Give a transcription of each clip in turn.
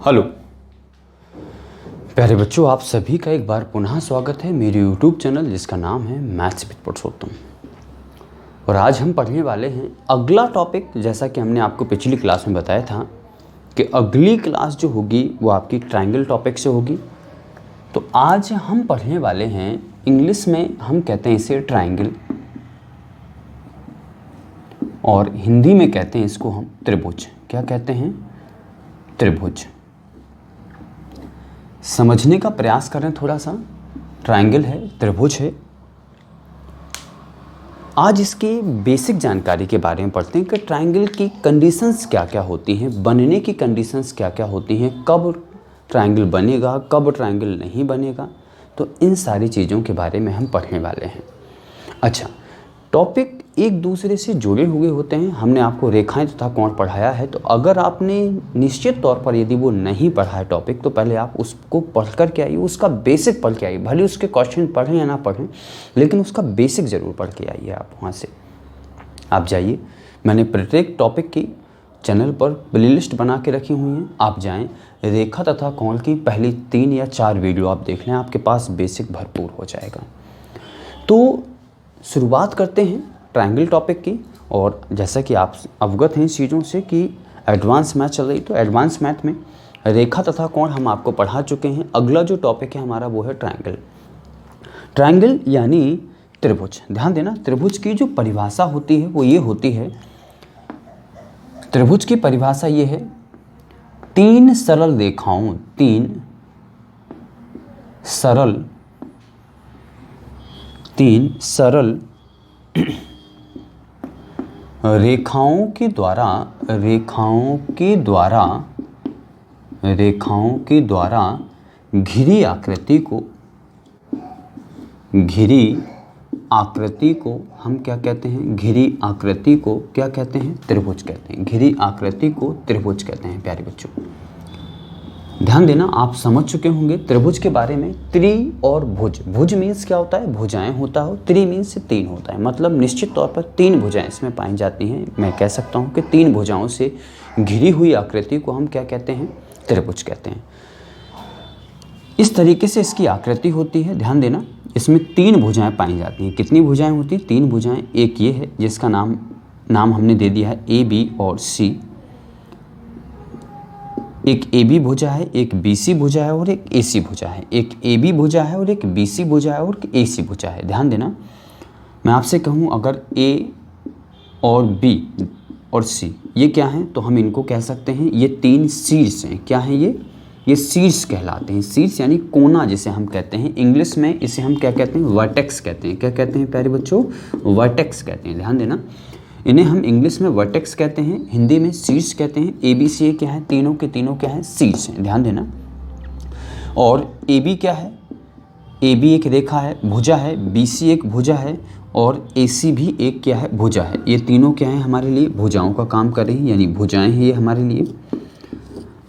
Hello प्यारे बच्चों, आप सभी का एक बार पुनः स्वागत है मेरे YouTube चैनल जिसका नाम है मैथ्स विद पुरुषोत्तम। और आज हम पढ़ने वाले हैं अगला टॉपिक। जैसा कि हमने आपको पिछली क्लास में बताया था कि अगली क्लास जो होगी वो आपकी ट्रायंगल टॉपिक से होगी। तो आज हम पढ़ने वाले हैं, इंग्लिश में हम कहते हैं इसे ट्रायंगल और हिंदी में कहते हैं इसको हम त्रिभुज। क्या कहते हैं? त्रिभुज। समझने का प्रयास करें थोड़ा सा। ट्रायंगल है, त्रिभुज है। आज इसकी बेसिक जानकारी के बारे में पढ़ते हैं कि ट्रायंगल की कंडीशंस क्या क्या होती हैं, बनने की कंडीशंस क्या क्या होती हैं, कब ट्रायंगल बनेगा, कब ट्रायंगल नहीं बनेगा। तो इन सारी चीज़ों के बारे में हम पढ़ने वाले हैं। अच्छा, टॉपिक एक दूसरे से जुड़े हुए होते हैं। हमने आपको रेखाएं तथा कोण पढ़ाया है, तो अगर आपने निश्चित तौर पर यदि वो नहीं पढ़ा है टॉपिक, तो पहले आप उसको पढ़ कर के आइए, उसका बेसिक पढ़ के आइए। भले उसके क्वेश्चन पढ़ें या ना पढ़ें, लेकिन उसका बेसिक ज़रूर पढ़ के आइए। आप वहाँ से आप जाइए। मैंने प्रत्येक टॉपिक की चैनल पर प्लेलिस्ट बना के रखी हुई हैं। आप जाएँ, रेखा तथा कोण की पहली 3 या 4 वीडियो आप देख लें, आपके पास बेसिक भरपूर हो जाएगा। तो शुरुआत करते हैं ट्रायंगल टॉपिक की। और जैसा कि आप अवगत हैं इस चीज़ों से कि एडवांस मैथ चल रही, तो एडवांस मैथ में रेखा तथा कोण हम आपको पढ़ा चुके हैं। अगला जो टॉपिक है हमारा वो है ट्रायंगल। ट्रायंगल यानी त्रिभुज। ध्यान देना, त्रिभुज की जो परिभाषा होती है वो ये होती है, त्रिभुज की परिभाषा ये है, 3 सरल रेखाओं, 3 सरल रेखाओं के द्वारा घिरी आकृति को हम क्या कहते हैं? घिरी आकृति को क्या कहते हैं? त्रिभुज कहते हैं। घिरी आकृति को त्रिभुज कहते हैं। प्यारे बच्चों, ध्यान देना, आप समझ चुके होंगे त्रिभुज के बारे में। त्रि और भुज, भुज मीन्स क्या होता है? भुजाएं होता हो। त्रि मीन्स 3 होता है, मतलब निश्चित तौर पर 3 भुजाएं इसमें पाई जाती हैं। मैं कह सकता हूं कि 3 भुजाओं से घिरी हुई आकृति को हम क्या कहते हैं? त्रिभुज कहते हैं। इस तरीके से इसकी आकृति होती है। ध्यान देना, इसमें 3 भुजाएं पाई जाती हैं। कितनी भुजाएं होती हैं? 3 भुजाएं। एक ये है जिसका नाम हमने दे दिया है ए, बी और सी। एक ए बी भुजा है, एक बी सी भुजा है और एक ए सी भुजा है। एक ए बी भुजा है और एक बी सी भुजा है और एक ए सी भुजा है। ध्यान देना, मैं आपसे कहूँ अगर ए और बी और सी ये क्या हैं, तो हम इनको कह सकते हैं ये 3 शीर्ष हैं। क्या हैं ये शीर्ष कहलाते हैं। शीर्ष यानी कोना जिसे हम कहते हैं। इंग्लिश में इसे हम क्या कहते हैं? वर्टेक्स कहते हैं। क्या कहते हैं प्यारे बच्चों? वर्टेक्स कहते हैं। ध्यान देना, इन्हें हम इंग्लिश में वर्टेक्स कहते हैं, हिंदी में शीर्ष कहते हैं। ए बी सी क्या है? तीनों के तीनों क्या है? शीर्ष हैं। ध्यान देना। और ए बी क्या है? ए बी एक रेखा है, भुजा है। बी सी एक भुजा है और ए सी भी एक क्या है? भुजा है। ये तीनों क्या है? हमारे लिए भुजाओं का काम कर रही हैं, यानी भुजाएं हैं ये हमारे लिए।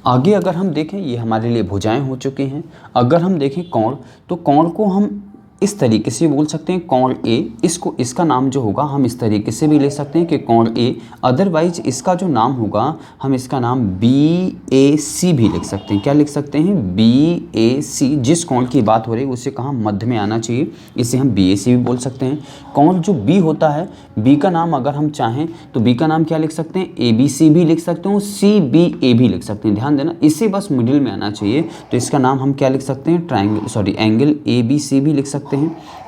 आगे अगर हम देखें, ये हमारे लिए भुजाएं हो चुकी हैं। अगर हम देखें कोण, तो कोण को हम इस तरीके से बोल सकते हैं, कोण ए। इसका नाम जो होगा हम इस तरीके से भी ले सकते हैं कि कोण ए। अदरवाइज इसका जो नाम होगा हम इसका नाम बी ए सी भी लिख सकते हैं। क्या लिख सकते हैं? बी ए सी। जिस कोण की बात हो रही है उसे कहाँ मध्य में आना चाहिए, इसे हम बी ए सी भी बोल सकते हैं। कोण जो बी होता है, बी का नाम अगर हम चाहें तो बी का नाम क्या लिख सकते हैं? ए बी सी भी लिख सकते हैं, सी बी ए भी लिख सकते हैं। ध्यान देना, इसे बस मिडिल में आना चाहिए, तो इसका नाम हम क्या लिख सकते हैं? एंगल ए बी सी भी लिख सकते हैं।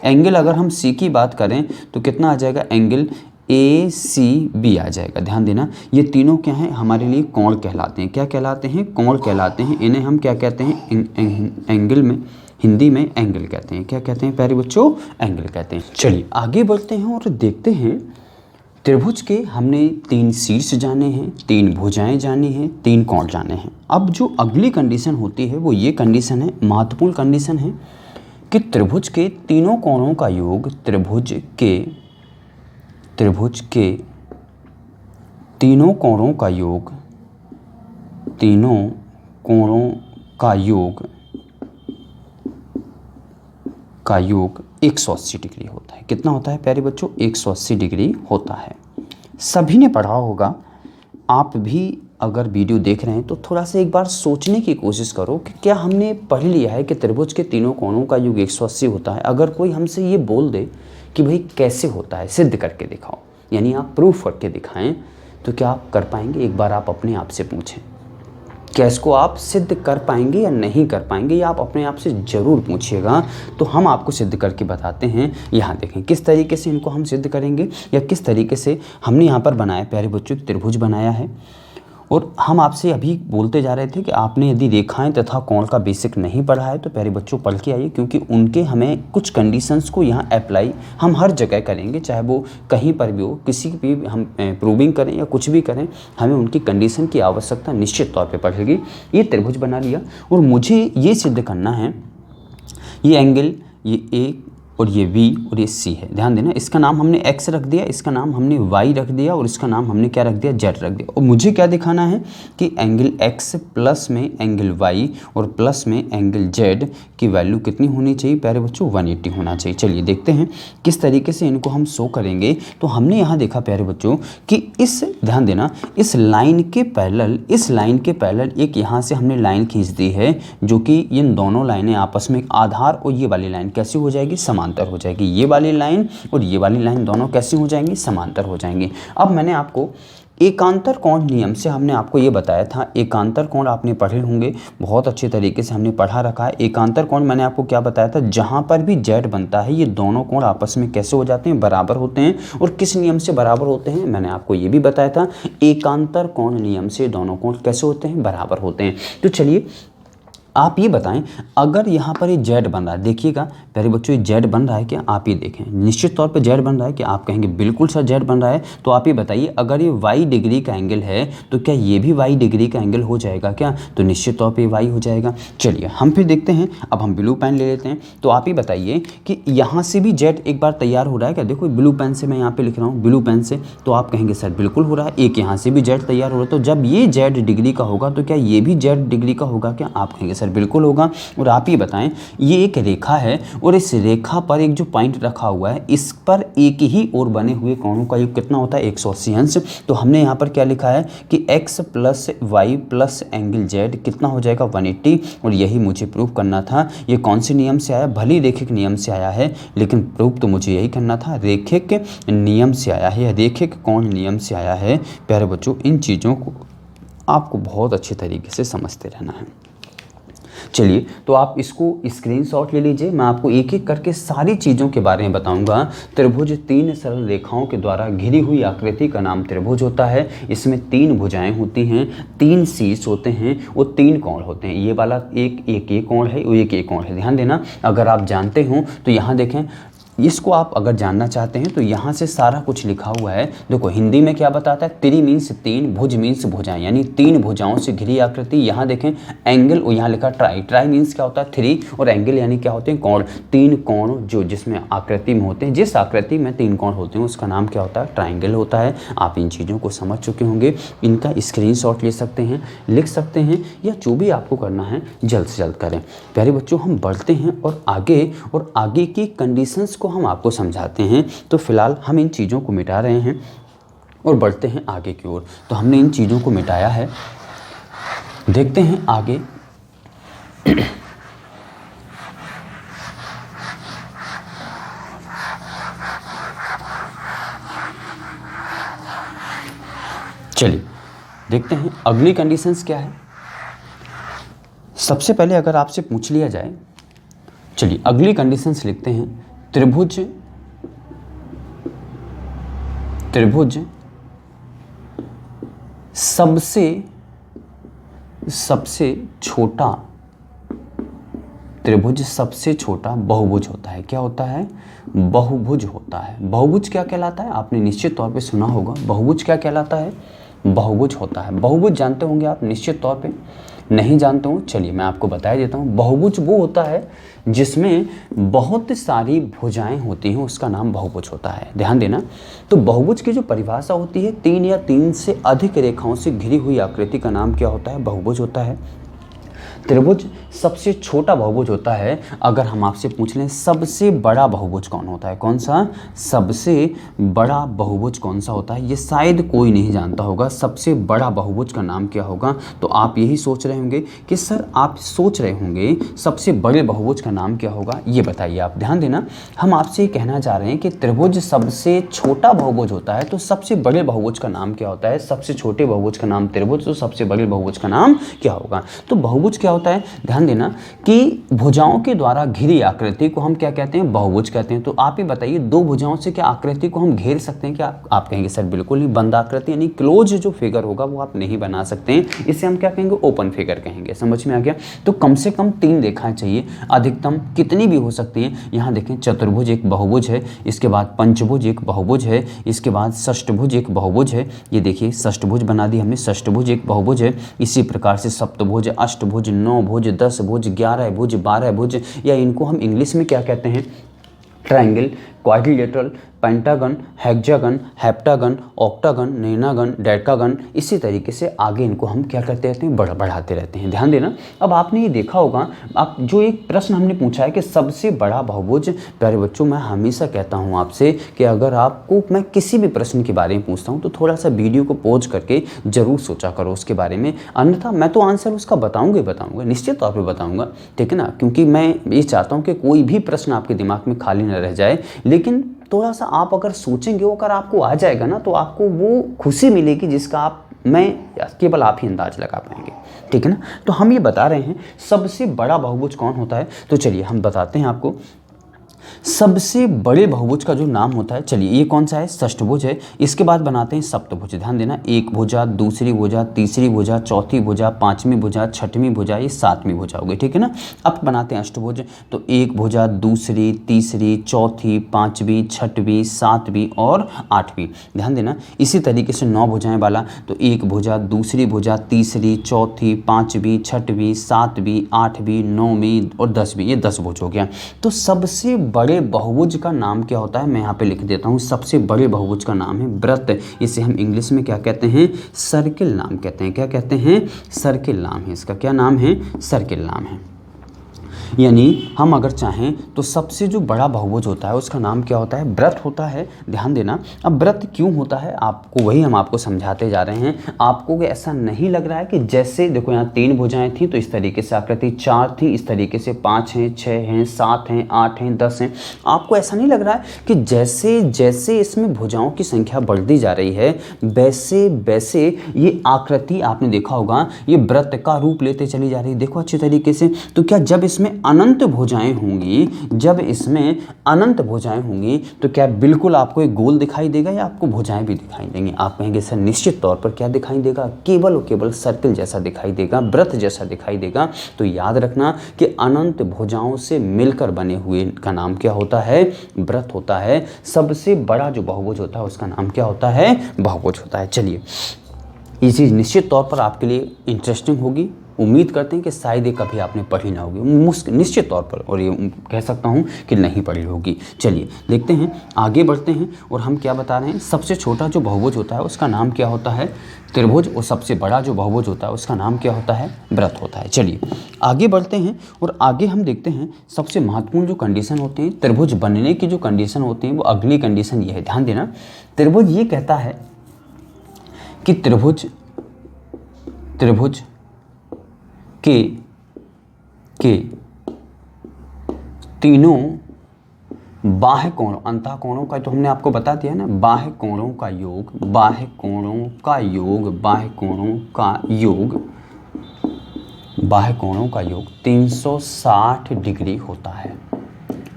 एंगल अगर हम सी की बात करें तो कितना आ जाएगा? एंगल ए सी बी आ जाएगा। ध्यान देना, ये तीनों क्या हैं? हमारे लिए कोण कहलाते हैं। क्या कहलाते हैं? कोण कहलाते हैं। इन्हें हम क्या कहते हैं? एंगल में, हिंदी में एंगल कहते हैं। क्या कहते हैं प्यारे बच्चों? एंगल कहते हैं। चलिए आगे बढ़ते हैं और देखते हैं। त्रिभुज के हमने 3 शीर्ष जाने हैं, 3 भुजाएं जानी हैं, 3 कोण जाने हैं। अब जो अगली कंडीशन होती है वो ये कंडीशन है, महत्वपूर्ण कंडीशन है कि त्रिभुज के तीनों कोणों का योग, त्रिभुज के तीनों कोणों का योग, तीनों कोणों का योग 180 डिग्री होता है। कितना होता है प्यारे बच्चों? 180 डिग्री होता है। सभी ने पढ़ा होगा, आप भी अगर वीडियो देख रहे हैं तो थोड़ा सा एक बार सोचने की कोशिश करो कि क्या हमने पढ़ लिया है कि त्रिभुज के तीनों कोणों का योग 180 होता है। अगर कोई हमसे ये बोल दे कि भाई कैसे होता है, सिद्ध करके दिखाओ, यानी आप प्रूफ करके दिखाएं, तो क्या आप कर पाएंगे? एक बार आप अपने आप से पूछें, क्या इसको आप सिद्ध कर पाएंगे या नहीं कर पाएंगे, या आप अपने आप से ज़रूर पूछिएगा। तो हम आपको सिद्ध करके बताते हैं। यहाँ देखें किस तरीके से इनको हम सिद्ध करेंगे, या किस तरीके से हमने यहाँ पर बनाया, प्यारे बच्चों, त्रिभुज बनाया है। और हम आपसे अभी बोलते जा रहे थे कि आपने यदि रेखाएं तथा कोण का बेसिक नहीं पढ़ा है तो प्यारे बच्चों पढ़ के आइए, क्योंकि उनके हमें कुछ कंडीशंस को यहाँ अप्लाई हम हर जगह करेंगे, चाहे वो कहीं पर भी हो, किसी भी हम प्रूविंग करें या कुछ भी करें, हमें उनकी कंडीशन की आवश्यकता निश्चित तौर पर पड़ेगी। ये त्रिभुज बना लिया और मुझे ये सिद्ध करना है, ये एंगल, ये ए और ये V और ये C है। ध्यान देना, इसका नाम हमने X रख दिया, इसका नाम हमने Y रख दिया और इसका नाम हमने क्या रख दिया, Z रख दिया। और मुझे क्या दिखाना है कि एंगल X प्लस में एंगल Y और प्लस में एंगल Z की वैल्यू कितनी होनी चाहिए प्यारे बच्चों, 180 होना चाहिए। चलिए देखते हैं किस तरीके से इनको हम शो करेंगे। तो हमने यहाँ देखा प्यारे बच्चों कि इस, ध्यान देना, इस लाइन के पैरेलल एक यहाँ से हमने लाइन खींच दी है, जो कि इन दोनों लाइनें आपस में, आधार और ये वाली लाइन कैसी हो जाएगी, समांतर हो जाएगी। ये वाली लाइन और ये वाली लाइन दोनों कैसी हो जाएंगी, समांतर हो जाएंगी। अब मैंने आपको एकांतर कोण नियम से हमने आपको ये बताया था, एकांतर कोण आपने पढ़े होंगे, बहुत अच्छे तरीके से हमने पढ़ा रखा है। एकांतर कोण मैंने आपको क्या बताया था, जहाँ पर भी Z बनता है ये दोनों कोण आपस में कैसे हो जाते हैं, बराबर होते हैं। और किस नियम से बराबर होते हैं, मैंने आपको ये भी बताया था, एकांतर कोण नियम से दोनों कोण कैसे होते हैं, बराबर होते हैं। तो चलिए आप ये बताएं, अगर यहाँ पर ये Z बन रहा है, देखिएगा प्यारे बच्चों, ये Z बन रहा है क्या, आप ये देखें, निश्चित तौर पे Z बन रहा है कि आप कहेंगे बिल्कुल सर Z बन रहा है। तो आप ये बताइए, अगर ये Y डिग्री का एंगल है तो क्या ये भी Y डिग्री का एंगल हो जाएगा क्या, तो निश्चित तौर पे Y हो जाएगा। चलिए हम फिर देखते हैं, अब हम ब्लू पेन ले लेते हैं। तो आप ही बताइए कि यहाँ से भी Z एक बार तैयार हो रहा है क्या, देखो ब्लू पेन से मैं यहाँ पर लिख रहा हूँ, ब्लू पेन से, तो आप कहेंगे सर बिल्कुल हो रहा है। एक यहाँ से भी Z तैयार हो रहा है, तो जब ये Z डिग्री का होगा तो क्या ये भी Z डिग्री का होगा क्या, आप कहेंगे सर बिल्कुल होगा। और आप ये बताएं, ये एक रेखा है और इस रेखा पर एक जो पॉइंट रखा हुआ है, इस पर एक ही ओर बने हुए कोणों का योग कितना होता है, 180 अंश। तो हमने यहाँ पर क्या लिखा है कि X plus Y plus angle Z कितना हो जाएगा, 180। और यही मुझे प्रूफ करना था। ये कौन से नियम से आया, भली रेखिक नियम से आया है, लेकिन प्रूफ तो मुझे यही करना था, रेखिक नियम से आया है, रेखिक कोण नियम से आया है। प्यारे बच्चों, इन चीज़ों को आपको बहुत अच्छे तरीके से समझते रहना है। चलिए, तो आप इसको स्क्रीनशॉट ले लीजिए, मैं आपको एक एक करके सारी चीज़ों के बारे में बताऊंगा। त्रिभुज 3 सरल रेखाओं के द्वारा घिरी हुई आकृति का नाम त्रिभुज होता है। इसमें 3 भुजाएं होती हैं, 3 शीर्ष होते हैं और 3 कोण होते हैं। ये वाला एक कोण है और एक कोण है। ध्यान देना, अगर आप जानते हो तो यहाँ देखें, इसको आप अगर जानना चाहते हैं तो यहाँ से सारा कुछ लिखा हुआ है। देखो हिंदी में क्या बताता है, त्रि मीन्स 3, भुज मीन्स भुजाएं, यानी 3 भुजाओं से घिरी आकृति। यहाँ देखें एंगल, और यहाँ लिखा ट्राई, ट्राई मीन्स क्या होता है, 3, और एंगल यानी क्या होते हैं, कोण। 3 कोण जो जिसमें आकृति में होते हैं, जिस आकृति में 3 कोण होते हैं उसका नाम क्या होता है, ट्राइंगल होता है। आप इन चीज़ों को समझ चुके होंगे, इनका स्क्रीनशॉट ले सकते हैं, लिख सकते हैं, या जो भी आपको करना है जल्द से जल्द करें। प्यारे बच्चों, हम बढ़ते हैं और आगे की कंडीशंस को हम आपको समझाते हैं। तो फिलहाल हम इन चीज़ों को मिटा रहे हैं और बढ़ते हैं आगे की ओर। तो हमने इन चीज़ों को मिटाया है, देखते हैं आगे। चलिए देखते हैं अगली कंडीशंस क्या है। सबसे पहले अगर आपसे पूछ लिया जाए, चलिए अगली कंडीशंस लिखते हैं। त्रिभुज सबसे छोटा, त्रिभुज सबसे छोटा बहुभुज होता है। क्या होता है, बहुभुज होता है। बहुभुज क्या कहलाता है, आपने निश्चित तौर पे सुना होगा। बहुभुज क्या कहलाता है, बहुभुज होता है। बहुभुज जानते होंगे आप निश्चित तौर पे, नहीं जानते हो चलिए मैं आपको बता देता हूँ। बहुभुज वो होता है जिसमें बहुत सारी भुजाएं होती हैं, उसका नाम बहुभुज होता है। ध्यान देना, तो बहुभुज की जो परिभाषा होती है, 3 या 3 से अधिक रेखाओं से घिरी हुई आकृति का नाम क्या होता है, बहुभुज होता है। त्रिभुज सबसे छोटा बहुभुज होता है। अगर हम आपसे पूछ लें सबसे बड़ा बहुभुज कौन होता है, कौन सा सबसे बड़ा बहुभुज कौन सा होता है, ये शायद कोई नहीं जानता होगा। सबसे बड़ा बहुभुज का नाम क्या होगा? तो आप यही सोच रहे होंगे कि सर, आप सोच रहे होंगे सबसे बड़े बहुभुज का नाम क्या होगा, ये बताइए आप। ध्यान देना, हम आपसे कहना चाह रहे हैं कि त्रिभुज सबसे छोटा बहुभुज होता है, तो सबसे बड़े बहुभुज का नाम क्या होता है? सबसे छोटे बहुभुज का नाम त्रिभुज, तो सबसे बड़े बहुभुज का नाम क्या होगा? तो बहुभुज क्या होता है? ध्यान देना कि भुजाओं के द्वारा घिरी आकृति को हम क्या कहते हैं? बहुभुज कहते हैं। तो आप ही बताइए, दो भुजाओं से क्या आकृति को हम घेर सकते हैं क्या? आप कहेंगे सर बिल्कुल नहीं, बंद आकृति यानी क्लोज जो फिगर होगा वो आप नहीं बना सकते हैं, इसे हम क्या कहेंगे? ओपन फिगर कहेंगे। समझ में आ गया? तो कम से कम 3 रेखाएं चाहिए, अधिकतम कितनी भी हो सकती है। यहाँ देखें, चतुर्भुज एक बहुभुज है, इसके बाद पंचभुज एक बहुभुज है, इसके बाद षष्ठभुज एक बहुभुज है। ये देखिए षष्ठभुज बना दी हमने, षष्ठभुज एक बहुभुज है। इसी प्रकार से सप्तभुज, अष्टभुज, 9 भुज, 10 भुज, 11 भुज, 12 भुज, या इनको हम इंग्लिश में क्या कहते हैं? Triangle, quadrilateral, pentagon, hexagon, heptagon, octagon, nonagon, decagon, इसी तरीके से आगे इनको हम क्या करते रहते हैं? बढ़ाते रहते हैं। ध्यान देना, अब आपने ये देखा होगा, आप जो एक प्रश्न हमने पूछा है कि सबसे बड़ा बहुभुज, प्यारे बच्चों मैं हमेशा कहता हूँ आपसे कि अगर आपको मैं किसी भी प्रश्न के बारे में पूछता हूँ तो थोड़ा सा वीडियो को पॉज करके जरूर सोचा करो उसके बारे में, अन्यथा मैं तो आंसर उसका बताऊँगा, निश्चित तौर पर बताऊँगा, ठीक है ना, क्योंकि मैं ये चाहता हूँ कि कोई भी प्रश्न आपके दिमाग में खाली न रह जाए। लेकिन थोड़ा सा आप अगर सोचेंगे, वो अगर आपको आ जाएगा ना, तो आपको वो खुशी मिलेगी जिसका केवल आप ही अंदाज लगा पाएंगे, ठीक है ना। तो हम ये बता रहे हैं सबसे बड़ा बहुभुज कौन होता है, तो चलिए हम बताते हैं आपको। सबसे बड़े बहुभुज का जो नाम होता है, चलिए ये कौन सा है? षष्ठभुज है। इसके बाद बनाते हैं सप्तभुज। ध्यान देना, एक भुजा, दूसरी भुजा, तीसरी भुजा, चौथी भुजा, पांचवी भुजा, छठवीं भुजा, ये सातवीं भुजा हो गई, ठीक है ना। अब बनाते हैं अष्टभुज। तो एक भुजा, दूसरी, तीसरी, चौथी, पांचवी, छठवीं, सातवीं और आठवीं। ध्यान देना, इसी तरीके से 9 भुजाएं वाला, तो एक भुजा, दूसरी भुजा, तीसरी, चौथी, पांचवी, छठवीं, सातवीं, आठवीं, 9वीं और 10वीं, ये 10 भुज हो गया। तो सबसे बड़े बहुभुज का नाम क्या होता है? मैं यहाँ पे लिख देता हूँ, सबसे बड़े बहुभुज का नाम है वृत्त। इसे हम इंग्लिश में क्या कहते हैं? सर्किल नाम कहते हैं। क्या कहते हैं? सर्किल नाम है इसका। क्या नाम है? सर्किल नाम है। यानी हम अगर चाहें तो सबसे जो बड़ा बहुभुज होता है उसका नाम क्या होता है? वृत्त होता है। ध्यान देना, अब वृत्त क्यों होता है आपको वही हम आपको समझाते जा रहे हैं। आपको ऐसा नहीं लग रहा है कि जैसे देखो यहाँ 3 भुजाएं थी तो इस तरीके से आकृति, 4 थी इस तरीके से, 5 हैं, 6 हैं, 7 हैं, 8 हैं, 10 हैं। आपको ऐसा नहीं लग रहा है कि जैसे जैसे इसमें भुजाओं की संख्या बढ़ती जा रही है वैसे वैसे ये आकृति आपने देखा होगा ये वृत्त का रूप लेते चली जा रही है। देखो अच्छे तरीके से, तो क्या जब इसमें अनंत भुजाएं होंगी, जब इसमें अनंत भुजाएं होंगी तो क्या बिल्कुल आपको एक गोल दिखाई देगा या आपको भुजाएं भी दिखाई देंगी? आप कहेंगे सर निश्चित तौर पर क्या दिखाई देगा? केवल और केवल सर्किल जैसा दिखाई देगा, वृत्त जैसा दिखाई देगा। तो याद रखना कि अनंत भुजाओं से मिलकर बने हुए का नाम क्या होता है? वृत्त होता है। सबसे बड़ा जो बहुभुज होता है उसका नाम क्या होता है? बहुभुज होता है। चलिए, ये चीज़ निश्चित तौर पर आपके लिए इंटरेस्टिंग होगी। उम्मीद करते हैं कि शायद ये कभी आपने पढ़ी ना होगी, निश्चित तौर पर, और ये कह सकता हूँ कि नहीं पढ़ी होगी। चलिए देखते हैं, आगे बढ़ते हैं और हम क्या बता रहे हैं। सबसे छोटा जो बहुभुज होता है उसका नाम क्या होता है? त्रिभुज। और सबसे बड़ा जो बहुभुज होता है उसका नाम क्या होता है? वृत्त होता है। चलिए आगे बढ़ते हैं और आगे हम देखते हैं सबसे महत्वपूर्ण जो कंडीशन होते हैं त्रिभुज बनने की, जो कंडीशन होती हैं वो अगली कंडीशन ये है। ध्यान देना, त्रिभुज ये कहता है कि त्रिभुज के तीनों बाह्य कोणों, अंतः कोणों का तो हमने आपको बता दिया ना, बाह्य कोणों का योग 360 डिग्री होता है।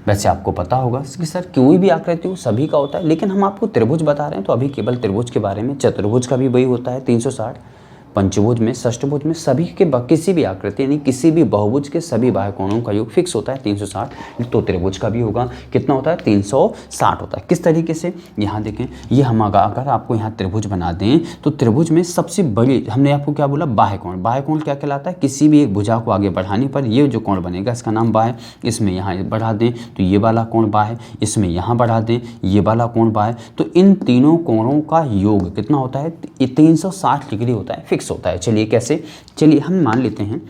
वैसे आपको पता होगा कि सर कोई भी आकृति हो सभी का होता है, लेकिन हम आपको त्रिभुज बता रहे हैं तो अभी केवल त्रिभुज के बारे में। चतुर्भुज का भी वही होता है 360, पंचभुज में, षष्ठभुज में, सभी के किसी भी आकृति यानी किसी भी बहुभुज के सभी बाह्य कोणों का योग फिक्स होता है 360। तो त्रिभुज का भी होगा, कितना होता है? 360 होता है। किस तरीके से? यहाँ देखें, ये हम अगर आपको यहाँ त्रिभुज बना दें तो त्रिभुज में सबसे बड़ी, हमने आपको क्या बोला? बाह्य कोण। बाह्य कोण क्या कहलाता है? किसी भी एक भुजा को आगे बढ़ाने पर ये जो कोण बनेगा इसका नाम बाह्य। इसमें यहाँ बढ़ा दें तो ये वाला कोण बाह्य, इसमें यहाँ बढ़ा दें ये वाला कोण बाह्य। तो इन तीनों कोणों का योग कितना होता है? 360 डिग्री होता है, फिक्स होता है। चलिए कैसे? चलिए हम मान लेते हैं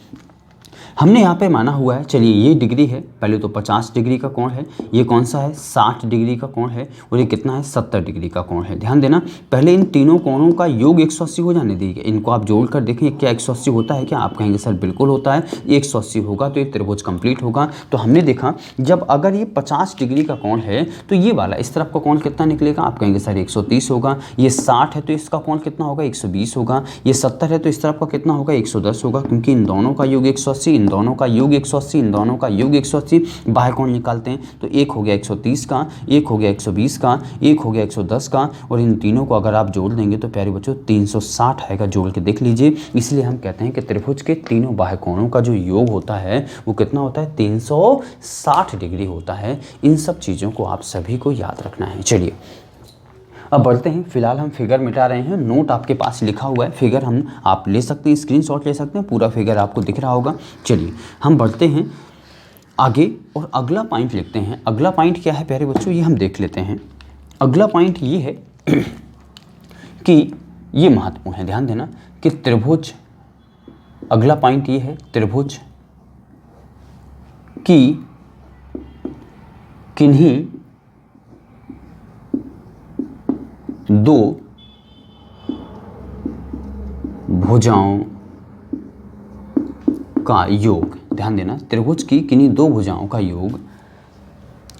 हमने यहाँ पे माना हुआ है, चलिए ये डिग्री है, पहले तो 50 डिग्री का कोण है, ये कौन सा है 60 डिग्री का कोण है, और ये कितना है 70 डिग्री का कोण है। ध्यान देना, पहले इन तीनों कोणों का योग 180 हो जाने दीजिए। इनको आप जोड़ कर देखें क्या 180 होता है क्या? आप कहेंगे सर बिल्कुल होता है, 180 होगा तो ये त्रिभुज कंप्लीट होगा। तो हमने देखा जब अगर ये 50 डिग्री का कोण है तो ये वाला इस तरफ का कोण कितना निकलेगा? आप कहेंगे सर 130 होगा। ये 60 है तो इसका कोण कितना होगा? 120 होगा। ये 70 है तो इस तरफ का कितना होगा? 110 होगा, क्योंकि इन दोनों का योग 180, इन दोनों का योग 180, इन दोनों का योग 180। बाह्य कोण निकालते हैं तो एक हो गया 130 का, एक हो गया 120 का, एक हो गया 110 का, और इन तीनों को अगर आप जोड़ देंगे तो प्यारे बच्चों 360 आएगा। जोड़ के देख लीजिए। इसलिए हम कहते हैं कि त्रिभुज के तीनों बाह्य कोणों का जो योग होता है वो कितना होता है? 360 डिग्री होता है। इन सब चीज़ों को आप सभी को याद रखना है। चलिए अब बढ़ते हैं। फिलहाल हम फिगर मिटा रहे हैं, नोट आपके पास लिखा हुआ है, फिगर हम आप ले सकते हैं, स्क्रीनशॉट ले सकते हैं, पूरा फिगर आपको दिख रहा होगा। चलिए हम बढ़ते हैं आगे और अगला पॉइंट लिखते हैं। अगला पॉइंट क्या है प्यारे बच्चों, ये हम देख लेते हैं। अगला पॉइंट ये है कि ये महत्वपूर्ण है, ध्यान देना कि त्रिभुज, अगला पॉइंट ये है त्रिभुज की किन्हीं दो भुजाओं का योग, ध्यान देना त्रिभुज की किन्हीं दो भुजाओं का योग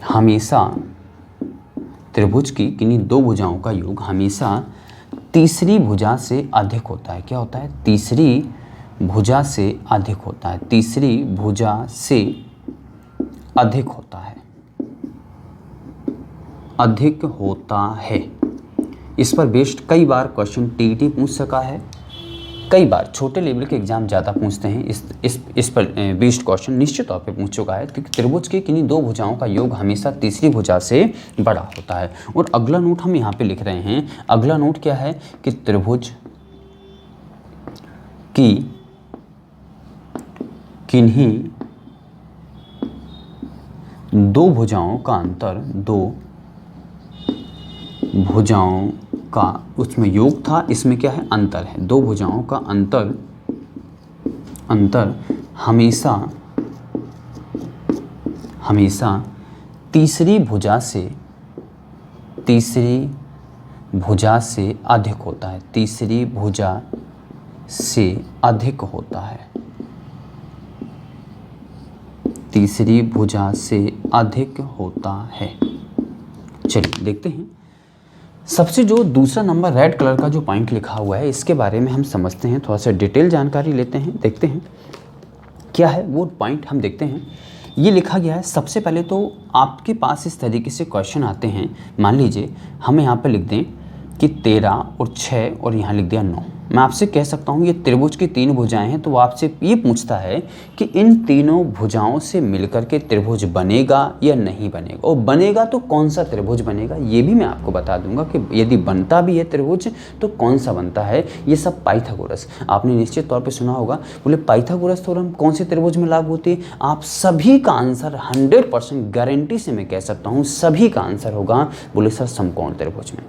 हमेशा, त्रिभुज की किन्हीं दो भुजाओं का योग हमेशा तीसरी भुजा से अधिक होता है। क्या होता है? तीसरी भुजा से अधिक होता है। तीसरी भुजा से अधिक होता है, अधिक होता है। इस पर बेस्ड कई बार क्वेश्चन टीईटी पूछ सका है, कई बार छोटे लेवल के एग्जाम ज़्यादा पूछते हैं। इस पर बेस्ड क्वेश्चन निश्चित तौर पे पूछ चुका है कि त्रिभुज के किन्हीं दो भुजाओं का योग हमेशा तीसरी भुजा से बड़ा होता है। और अगला नोट हम यहाँ पे लिख रहे हैं। अगला नोट क्या है कि त्रिभुज की किन्हीं दो भुजाओं का अंतर, दो भुजाओं का, उसमें योग था, इसमें क्या है? अंतर है। दो भुजाओं का अंतर हमेशा तीसरी भुजा से अधिक होता है। तीसरी भुजा से अधिक होता है। तीसरी भुजा से अधिक होता है। चलिए देखते हैं। सबसे जो दूसरा नंबर रेड कलर का जो पॉइंट लिखा हुआ है इसके बारे में हम समझते हैं, थोड़ा सा डिटेल जानकारी लेते हैं, देखते हैं क्या है वो पॉइंट। हम देखते हैं ये लिखा गया है। सबसे पहले तो आपके पास इस तरीके से क्वेश्चन आते हैं, मान लीजिए हम यहाँ पर लिख दें कि 13 और 6 और यहाँ लिख दिया 9। मैं आपसे कह सकता हूँ ये त्रिभुज की तीन भुजाएं हैं, तो वो आपसे ये पूछता है कि इन तीनों भुजाओं से मिलकर के त्रिभुज बनेगा या नहीं बनेगा, और बनेगा तो कौन सा त्रिभुज बनेगा ये भी मैं आपको बता दूंगा कि यदि बनता भी है त्रिभुज तो कौन सा बनता है। ये सब पाइथागोरस आपने निश्चित तौर पर सुना होगा। बोले पाइथागोरस थ्योरम कौन से त्रिभुज में लागू होती है? आप सभी का आंसर 100% गारंटी से मैं कह सकता हूँ सभी का आंसर होगा, बोले सर समकोण त्रिभुज में।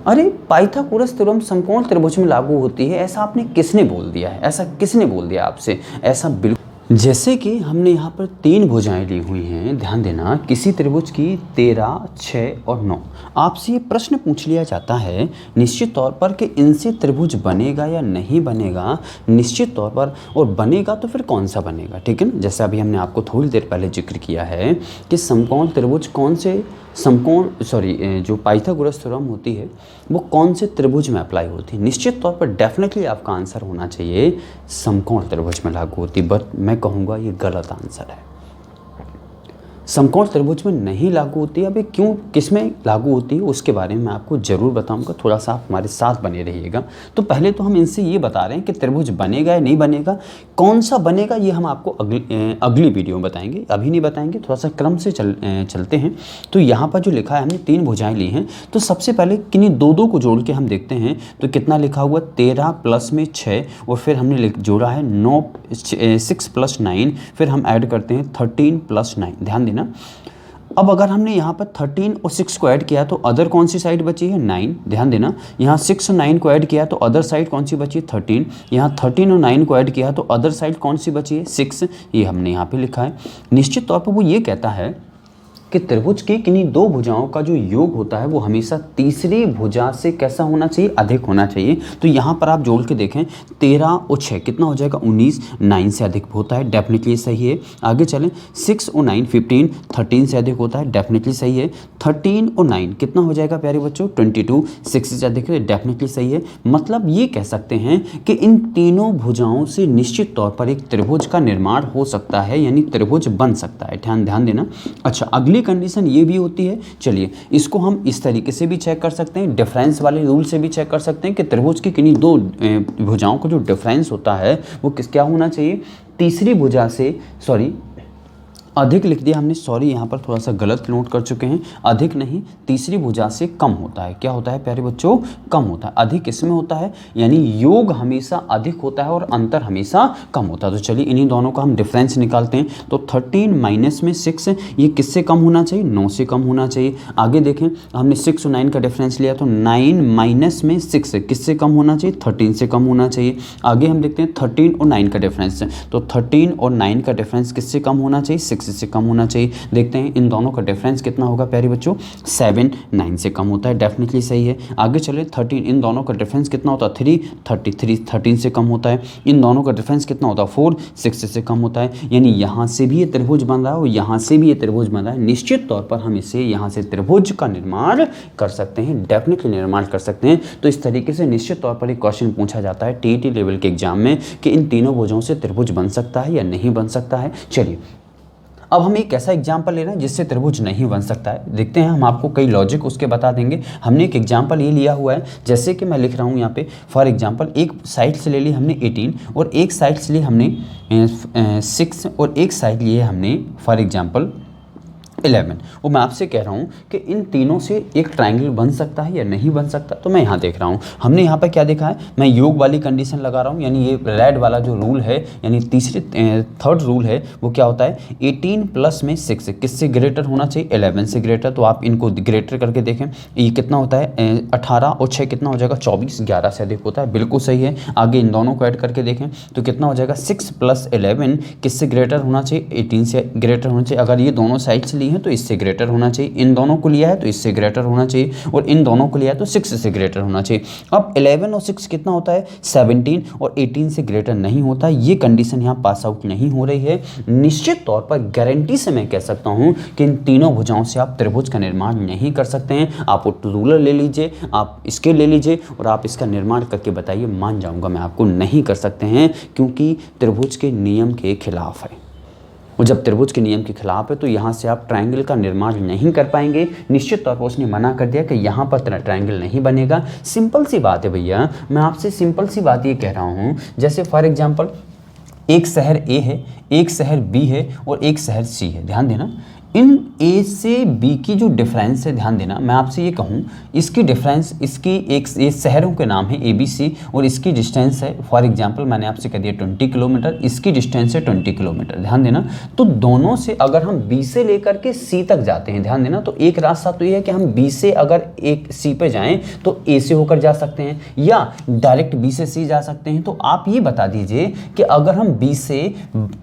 अरे पाइथागोरस थ्योरम समकोण त्रिभुज में लागू होती है, ऐसा आपने किसने बोल दिया है? ऐसा किसने बोल दिया आपसे? ऐसा बिल्कुल, जैसे कि हमने यहाँ पर तीन भुजाएं ली हुई हैं, ध्यान देना किसी त्रिभुज की 13, 6 और 9। आपसे ये प्रश्न पूछ लिया जाता है निश्चित तौर पर कि इनसे त्रिभुज बनेगा या नहीं बनेगा, निश्चित तौर पर, और बनेगा तो फिर कौन सा बनेगा, ठीक है ना। जैसे अभी हमने आपको थोड़ी देर पहले जिक्र किया है कि समकोण त्रिभुज कौन से जो पाइथागोरस थ्योरम होती है वो कौन से त्रिभुज में अप्लाई होती है। निश्चित तौर पर डेफिनेटली आपका आंसर होना चाहिए समकोण त्रिभुज में लागू होती, बट मैं कहूँगा ये गलत आंसर है। समकोण त्रिभुज में नहीं लागू होती है। अभी क्यों, किस में लागू होती है उसके बारे में मैं आपको ज़रूर बताऊंगा, थोड़ा सा आप हमारे साथ बने रहिएगा। तो पहले तो हम इनसे ये बता रहे हैं कि त्रिभुज बनेगा या नहीं बनेगा, कौन सा बनेगा ये हम आपको अगली वीडियो में बताएंगे, अभी नहीं बताएंगे, थोड़ा सा क्रम से चलते हैं। तो यहाँ पर जो लिखा है हमने तीन भुजाएँ ली हैं, तो सबसे पहले किन्हीं दो को जोड़ के हम देखते हैं तो कितना लिखा हुआ 13 प्लस में 6 और फिर हमने जोड़ा है 6 प्लस 9, फिर हम ऐड करते हैं 13 प्लस 9। ध्यान देना अब अगर हमने यहाँ पर 13 और 6 को ऐड किया तो अदर कौन सी साइड बची है 9, ध्यान देना। यहाँ 6 और 9 को ऐड किया तो अदर साइड कौन सी बची है 13, यहाँ 13 और 9 को ऐड किया तो अदर साइड कौन सी बची है 6, ये हमने यहाँ पे लिखा है। निश्चित तौर पर वो ये कहता है कि त्रिभुज की किन्हीं दो भुजाओं का जो योग होता है वो हमेशा तीसरी भुजा से कैसा होना चाहिए, अधिक होना चाहिए। तो यहाँ पर आप जोड़ के देखें 13 और 6 कितना हो जाएगा 19, 9 से अधिक होता है, डेफिनेटली सही है। आगे चलें 6 और 9 15, 13 से अधिक होता है, डेफिनेटली सही है। 13 और 9 कितना हो जाएगा प्यारे बच्चों 22, 6 से अधिक है, डेफिनेटली सही है। मतलब ये कह सकते हैं कि इन तीनों भुजाओं से निश्चित तौर पर एक त्रिभुज का निर्माण हो सकता है, यानी त्रिभुज बन सकता है। ध्यान देना। अच्छा, अगली कंडीशन ये भी होती है, चलिए इसको हम इस तरीके से भी चेक कर सकते हैं, डिफरेंस वाले रूल से भी चेक कर सकते हैं कि त्रिभुज की किन्हीं दो भुजाओं का जो डिफरेंस होता है वो क्या होना चाहिए, तीसरी भुजा से, सॉरी अधिक लिख दिया हमने, सॉरी यहाँ पर थोड़ा सा गलत नोट कर चुके हैं, अधिक नहीं तीसरी भुजा से कम होता है। क्या होता है प्यारे बच्चों, कम होता है। अधिक इसमें होता है यानी योग हमेशा अधिक होता है और अंतर हमेशा कम होता है। तो चलिए इन्हीं दोनों का हम डिफरेंस निकालते हैं। तो 13 माइनस में 6 ये किससे कम होना चाहिए, 9 से कम होना चाहिए। आगे देखें हमने 6 और 9 का डिफरेंस लिया तो 9 माइनस में 6 किससे कम होना चाहिए, 13 से कम होना चाहिए। आगे हम देखते हैं 13 और 9 का डिफरेंस, तो 13 और 9 का डिफरेंस किससे कम होना चाहिए, 6 से कम होना चाहिए। देखते हैं इन दोनों का डिफरेंस कितना होगा प्यारे बच्चों, 7, 9 से कम होता है, डेफिनेटली सही है। आगे चले 13, इन दोनों का डिफरेंस कितना होता है 3, 33 13 से कम होता है। इन दोनों का डिफरेंस कितना होता है 4, 6 से कम होता है। यानी यहाँ से भी ये त्रिभुज बन रहा है और यहाँ से भी ये त्रिभुज बन रहा है। निश्चित तौर पर हम इसे यहाँ से त्रिभुज का निर्माण कर सकते हैं, डेफिनेटली निर्माण कर सकते हैं। तो इस तरीके से निश्चित तौर पर एक क्वेश्चन पूछा जाता है टीईटी लेवल के एग्जाम में कि इन तीनों भुजाओं से त्रिभुज बन सकता है या नहीं बन सकता है। चलिए अब हम एक ऐसा एग्जाम्पल ले रहे हैं जिससे त्रिभुज नहीं बन सकता है। देखते हैं, हम आपको कई लॉजिक उसके बता देंगे। हमने एक एग्जाम्पल ये लिया हुआ है, जैसे कि मैं लिख रहा हूँ यहाँ पे फॉर एग्जाम्पल, एक साइड से ले ली हमने 18 और एक साइड से लिए हमने 6 और एक साइड लिए हमने फॉर एग्जाम्पल 11। वो मैं आपसे कह रहा हूँ कि इन तीनों से एक ट्रायंगल बन सकता है या नहीं बन सकता। तो मैं यहाँ देख रहा हूँ, हमने यहाँ पर क्या देखा है, मैं योग वाली कंडीशन लगा रहा हूँ, यानी ये रेड वाला जो रूल है, यानी थर्ड रूल है, वो क्या होता है 18 प्लस में 6 किससे ग्रेटर होना चाहिए, 11 से ग्रेटर। तो आप इनको ग्रेटर करके देखें, ये कितना होता है 18 और 6 कितना हो जाएगा 24, 11 से अधिक होता है, बिल्कुल सही है। आगे इन दोनों को ऐड करके देखें तो कितना हो जाएगा 6 प्लस 11 किससे ग्रेटर होना चाहिए, 18 से ग्रेटर होना चाहिए। अगर ये दोनों साइड से है तो इससे ग्रेटर होना चाहिए, इन दोनों को लिया है तो इससे ग्रेटर होना चाहिए, और इन दोनों को लिया है तो 6 से ग्रेटर होना चाहिए। अब 11 और 6 कितना होता है 17 और 18 से ग्रेटर नहीं होता। ये कंडीशन यहाँ पास आउट नहीं हो रही है। निश्चित तौर पर गारंटी से मैं कह सकता हूँ कि इन तीनों भुजाओं से आप त्रिभुज का निर्माण नहीं कर सकते हैं। आप रूलर ले लीजिए, आप स्केल ले लीजिए और आप इसका निर्माण करके बताइए, मान जाऊँगा मैं आपको नहीं कर सकते हैं, क्योंकि त्रिभुज के नियम के खिलाफ है। और जब त्रिभुज के नियम के खिलाफ है तो यहाँ से आप ट्रायंगल का निर्माण नहीं कर पाएंगे। निश्चित तौर पर उसने मना कर दिया कि यहाँ पर ट्रायंगल नहीं बनेगा। सिंपल सी बात है भैया, मैं आपसे सिंपल सी बात ये कह रहा हूँ, जैसे फॉर एग्जांपल एक शहर ए है, एक शहर बी है और एक शहर सी है। ध्यान देना, इन ए से बी की जो डिफरेंस है, ध्यान देना, मैं आपसे ये कहूँ इसकी डिफरेंस, इसकी एक ये शहरों के नाम है ए बी सी और इसकी डिस्टेंस है फॉर एग्जांपल मैंने आपसे कह दिया 20 किलोमीटर, इसकी डिस्टेंस है 20 किलोमीटर। ध्यान देना, तो दोनों से अगर हम बी से लेकर के सी तक जाते हैं, ध्यान देना, तो एक रास्ता तो ये है कि हम बी से अगर एक सी पे जाएं तो ए से होकर जा सकते हैं या डायरेक्ट बी से सी जा सकते हैं। तो आप ये बता दीजिए कि अगर हम बी से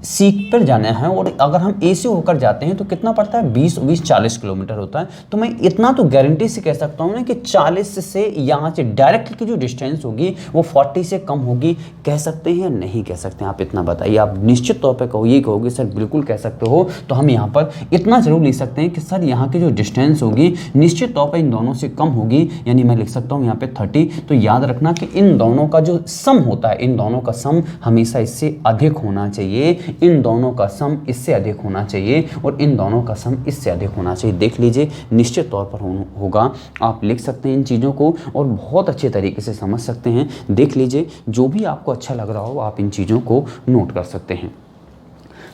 सी पर जाना है और अगर हम ए से होकर जाते हैं तो कितना पड़ता है 20 40 किलोमीटर होता है। तो मैं इतना तो गारंटी से कह सकता हूं ना कि 40 से यहां से डायरेक्ट की जो डिस्टेंस होगी वो 40 से कम होगी। कह सकते हैं या नहीं कह सकते हैं, आप इतना बताइए। आप निश्चित तौर पे कहोगे सर बिल्कुल कह सकते हो, तो हम यहां पर इतना जरूर लिख सकते हैं कि सर यहां की जो डिस्टेंस होगी निश्चित तौर पर इन दोनों से कम होगी, यानी मैं लिख सकता हूं यहां पे 30। तो याद रखना कि इन दोनों का जो सम होता है, इन दोनों का सम हमेशा इससे अधिक होना चाहिए, इन दोनों का सम इससे अधिक होना चाहिए और इन दोनों का सम इससे अधिक होना चाहिए। देख लीजिए, निश्चित तौर पर होगा। आप लिख सकते हैं इन चीज़ों को और बहुत अच्छे तरीके से समझ सकते हैं। देख लीजिए, जो भी आपको अच्छा लग रहा हो आप इन चीज़ों को नोट कर सकते हैं।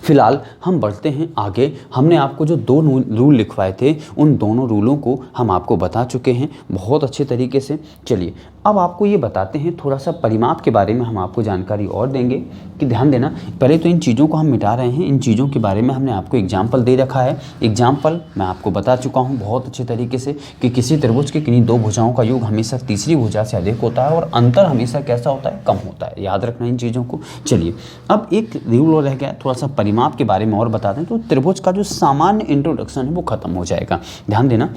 फिलहाल हम बढ़ते हैं आगे। हमने आपको जो दो रूल लिखवाए थे उन दोनों रूलों को हम आपको बता चुके हैं बहुत अच्छे तरीके से। चलिए अब आपको ये बताते हैं थोड़ा सा परिमाप के बारे में, हम आपको जानकारी और देंगे कि ध्यान देना। पहले तो इन चीज़ों को हम मिटा रहे हैं, इन चीज़ों के बारे में हमने आपको एग्जाम्पल दे रखा है। एग्जाम्पल मैं आपको बता चुका हूँ बहुत अच्छे तरीके से कि किसी त्रिभुज की किन्हीं दो भुजाओं का योग हमेशा तीसरी भुजा से अधिक होता है और अंतर हमेशा कैसा होता है, कम होता है। याद रखना इन चीज़ों को। चलिए अब एक रूल और रह गया, थोड़ा सा परिमाप के बारे में और बता दें तो त्रिभुज का जो सामान्य इंट्रोडक्शन है वो खत्म हो जाएगा। ध्यान देना।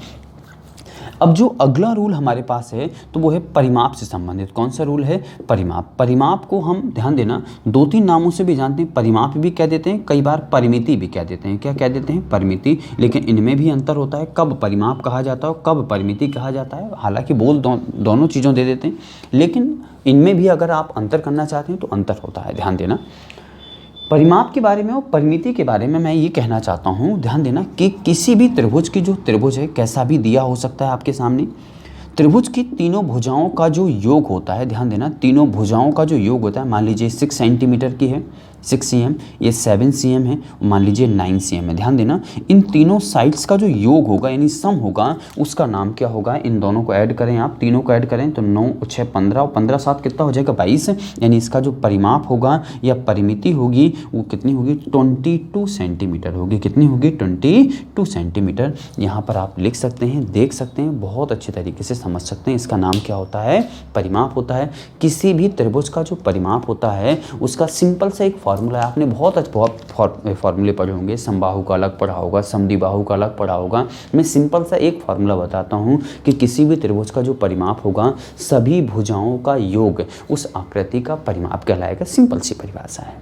अब जो अगला रूल हमारे पास है तो वो है परिमाप से संबंधित। कौन सा रूल है? परिमाप। परिमाप को हम ध्यान देना 2-3 नामों से भी जानते हैं। परिमाप भी कह देते हैं, कई बार परिमिति भी कह देते हैं। क्या कह देते हैं? परिमिति। लेकिन इनमें भी अंतर होता है, कब परिमाप कहा जाता है और कब परिमिति कहा जाता है। हालांकि बोल दोनों चीज़ों दे देते हैं, लेकिन इनमें भी अगर आप अंतर करना चाहते हैं तो अंतर होता है। ध्यान देना। परिमाप के बारे में और परिमिति के बारे में मैं ये कहना चाहता हूँ, ध्यान देना कि किसी भी त्रिभुज की जो त्रिभुज है कैसा भी दिया हो सकता है आपके सामने। त्रिभुज की तीनों भुजाओं का जो योग होता है, ध्यान देना, तीनों भुजाओं का जो योग होता है, मान लीजिए 6 सेंटीमीटर की है 6 cm, ये 7 cm है, मान लीजिए 9 cm है। ध्यान देना, इन तीनों साइड्स का जो योग होगा यानी सम होगा उसका नाम क्या होगा? इन दोनों को ऐड करें, आप तीनों को ऐड करें तो 9 और 6 15 और 15 7 कितना हो जाएगा? 22। यानी इसका जो परिमाप होगा या परिमिति होगी वो कितनी होगी? 22 सेंटीमीटर होगी। कितनी होगी? 22 सेंटीमीटर। यहाँ पर आप लिख सकते हैं, देख सकते हैं, बहुत अच्छे तरीके से समझ सकते हैं। इसका नाम क्या होता है? परिमाप होता है। किसी भी त्रिभुज का जो परिमाप होता है उसका सिंपल सा एक फॉर्मूला है। आपने बहुत फॉर्मूले पढ़े होंगे, समबाहु का अलग पढ़ा होगा, समद्विबाहु का अलग पढ़ा होगा। मैं सिंपल सा एक फॉर्मूला बताता हूँ कि किसी भी त्रिभुज का जो परिमाप होगा सभी भुजाओं का योग उस आकृति का परिमाप कहलाएगा। सिंपल सी परिभाषा है।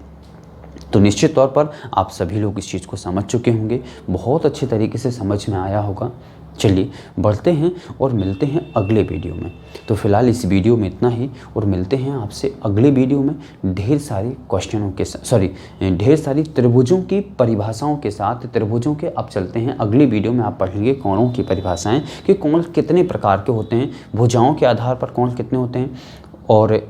तो निश्चित तौर पर आप सभी लोग इस चीज़ को समझ चुके होंगे, बहुत अच्छे तरीके से समझ में आया होगा। चलिए बढ़ते हैं और मिलते हैं अगले वीडियो में। तो फिलहाल इस वीडियो में इतना ही और मिलते हैं आपसे अगले वीडियो में ढेर सारी क्वेश्चनों के ढेर सारी त्रिभुजों की परिभाषाओं के साथ। त्रिभुजों के अब चलते हैं अगले वीडियो में, आप पढ़ेंगे कोणों की परिभाषाएं कि कोण कितने प्रकार के होते हैं, भुजाओं के आधार पर कोण कितने होते हैं और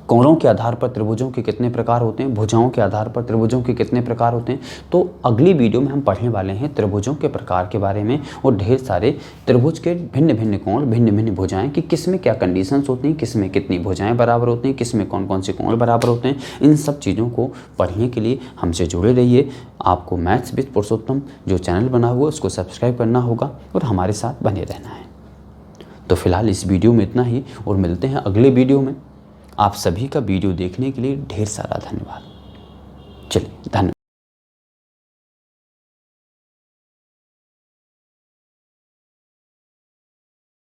कोणों के आधार पर त्रिभुजों के कितने प्रकार होते हैं, भुजाओं के आधार पर त्रिभुजों के कितने प्रकार होते हैं। तो अगली वीडियो में हम पढ़ने वाले हैं त्रिभुजों के प्रकार के बारे में और ढेर सारे त्रिभुज के भिन्न भिन्न कोण, भिन्न भिन्न भुजाएं कि किस में क्या कंडीशंस होती हैं, किस में कितनी भुजाएं बराबर होती हैं, किस में कौन कौन से कोण बराबर होते हैं। इन सब चीज़ों को पढ़ने के लिए हमसे जुड़े रहिए। आपको मैथ्स विद पुरुषोत्तम जो चैनल बना हुआ है उसको सब्सक्राइब करना होगा और हमारे साथ बने रहना है। तो फिलहाल इस वीडियो में इतना ही और मिलते हैं अगले वीडियो में। आप सभी का वीडियो देखने के लिए ढेर सारा धन्यवाद। चलिए धन्यवाद।